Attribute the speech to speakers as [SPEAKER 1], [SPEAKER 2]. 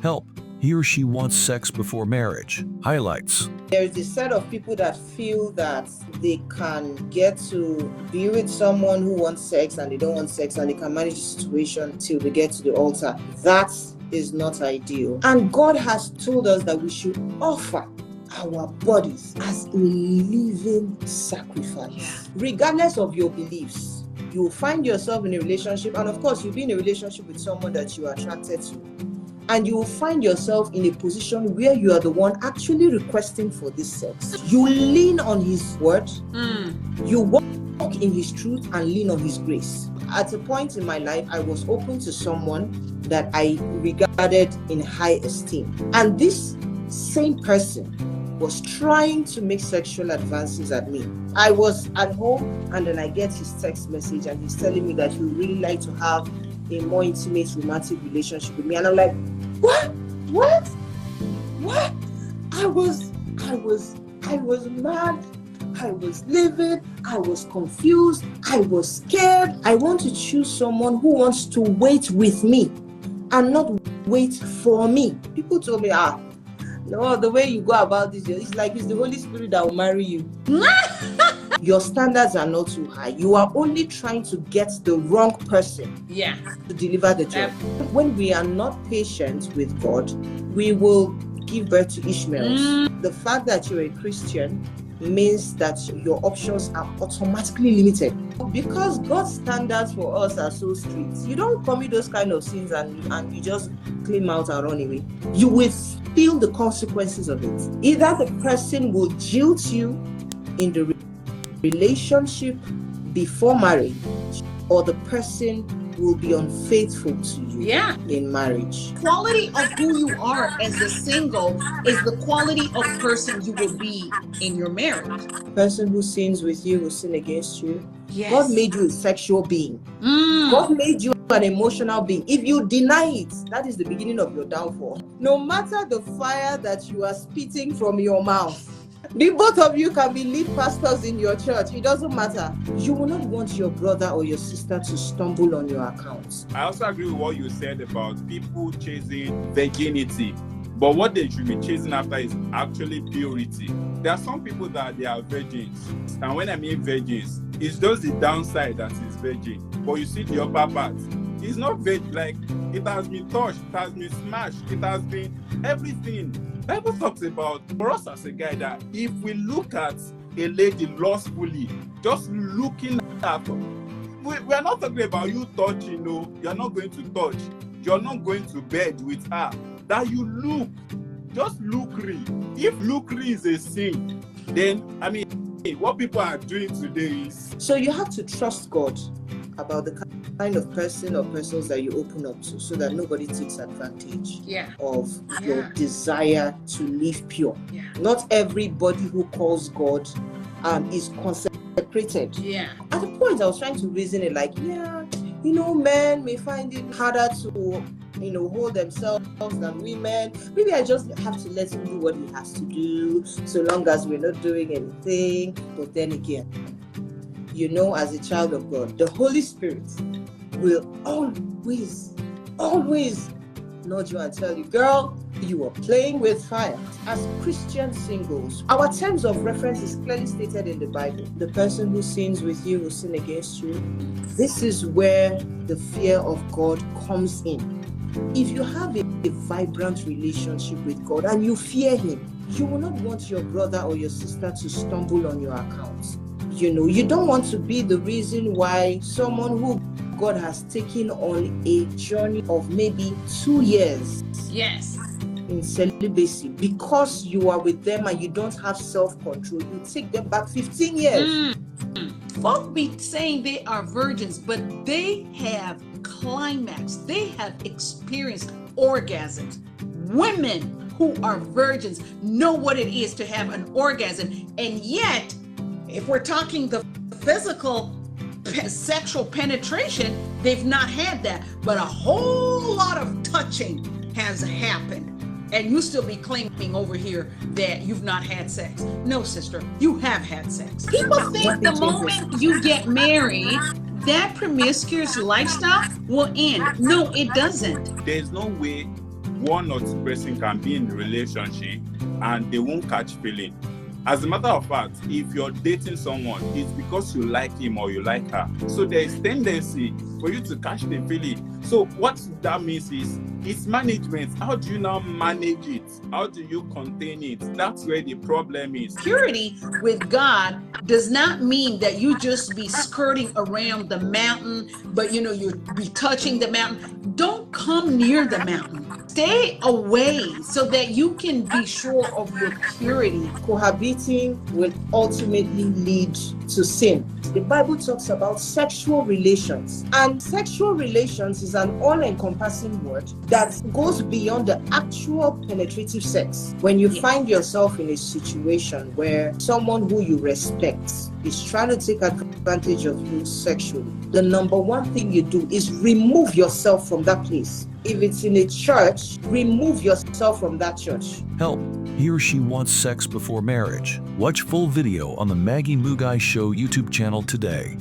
[SPEAKER 1] Help. He or she wants sex before marriage. Highlights.
[SPEAKER 2] There is a set of people that feel that they can get to be with someone who wants sex and they don't want sex, and they can manage the situation till they get to the altar. That is not ideal. And God has told us that we should offer our bodies as a living sacrifice. Regardless of your beliefs, you will find yourself in a relationship, and of course you'll be in a relationship with someone that you are attracted to. And you will find yourself in a position where you are the one actually requesting for this sex. You lean on his word, you walk in his truth and lean on his grace. At a point in my life, I was open to someone that I regarded in high esteem. And this same person was trying to make sexual advances at me. I was at home and then I get his text message and he's telling me that he would really like to have a more intimate romantic relationship with me, and I'm like, what? I was mad, I was livid, I was confused, I was scared. I want to choose someone who wants to wait with me and not wait for me. People told me, no, the way you go about this, it's like it's the Holy Spirit that will marry you. Your standards are not too high. You are only trying to get the wrong person to deliver the job. When we are not patient with God, we will give birth to Ishmaels. The fact that you're a Christian means that your options are automatically limited. Because God's standards for us are so strict, you don't commit those kind of sins and you just claim out and run away. You will feel the consequences of it. Either the person will jilt you in the relationship before marriage, or the person will be unfaithful to you in marriage.
[SPEAKER 3] Quality of who you are as a single is the quality of person you will be in your marriage.
[SPEAKER 2] The person who sins with you will sin against you.
[SPEAKER 3] Yes.
[SPEAKER 2] God made you a sexual being. God made you an emotional being. If you deny it, that is the beginning of your downfall. No matter the fire that you are spitting from your mouth, the both of you can be lead pastors in your church. It doesn't matter. You will not want your brother or your sister to stumble on your account.
[SPEAKER 4] I also agree with what you said about people chasing virginity. But what they should be chasing after is actually purity. There are some people that they are virgins. And when I mean virgins, it's just the downside that is virgin. But you see the upper part. It's not virgin, like it has been touched, it has been smashed, it has been everything. Bible talks about, for us as a guy, that if we look at a lady lustfully, just looking at her, we are not talking about you touching, no, you're not going to touch, you're not going to bed with her, that you look, just lookery. If lookery is a sin, then, what people are doing today is...
[SPEAKER 2] So you have to trust God about the kind of person or persons that you open up to, so that nobody takes advantage of your desire to live pure. Not everybody who calls God is consecrated. At a point I was trying to reason it like, men may find it harder to hold themselves than women. Maybe I just have to let him do what he has to do, so long as we're not doing anything. But then again, as a child of God, the Holy Spirit will always nudge you and tell you, girl, you are playing with fire. As Christian singles, our terms of reference is clearly stated in the Bible. The person who sins with you will sin against you. This is where the fear of God comes in. If you have a vibrant relationship with God and you fear him, you will not want your brother or your sister to stumble on your account. You don't want to be the reason why someone who God has taken on a journey of maybe 2 years in celibacy, because you are with them and you don't have self-control, you take them back 15 years.
[SPEAKER 3] Folk be saying they are virgins, but they have climaxed. They have experienced orgasms. Women who are virgins know what it is to have an orgasm, and yet, if we're talking the physical sexual penetration, they've not had that, but a whole lot of touching has happened, and you still be claiming over here that you've not had sex. No, sister, you have had sex. People think the moment you get married, that promiscuous lifestyle will end. No, it doesn't.
[SPEAKER 4] There's no way one or two person can be in a relationship and they won't catch feeling. As a matter of fact, if you're dating someone, it's because you like him or you like her. So there is tendency for you to catch the feeling. So what that means is, it's management. How do you now manage it? How do you contain it? That's where the problem is.
[SPEAKER 3] Purity with God does not mean that you just be skirting around the mountain, but you be touching the mountain. Don't come near the mountain. Stay away so that you can be sure of your purity.
[SPEAKER 2] Cohabiting will ultimately lead to sin. The Bible talks about sexual relations, and sexual relations is an all-encompassing word that goes beyond the actual penetrative sex. When you find yourself in a situation where someone who you respect is trying to take advantage of you sexually, the number one thing you do is remove yourself from that place. If it's in a church, remove yourself from that church.
[SPEAKER 1] Help. He or she wants sex before marriage. Watch full video on the Maggie Mugai Show YouTube channel today.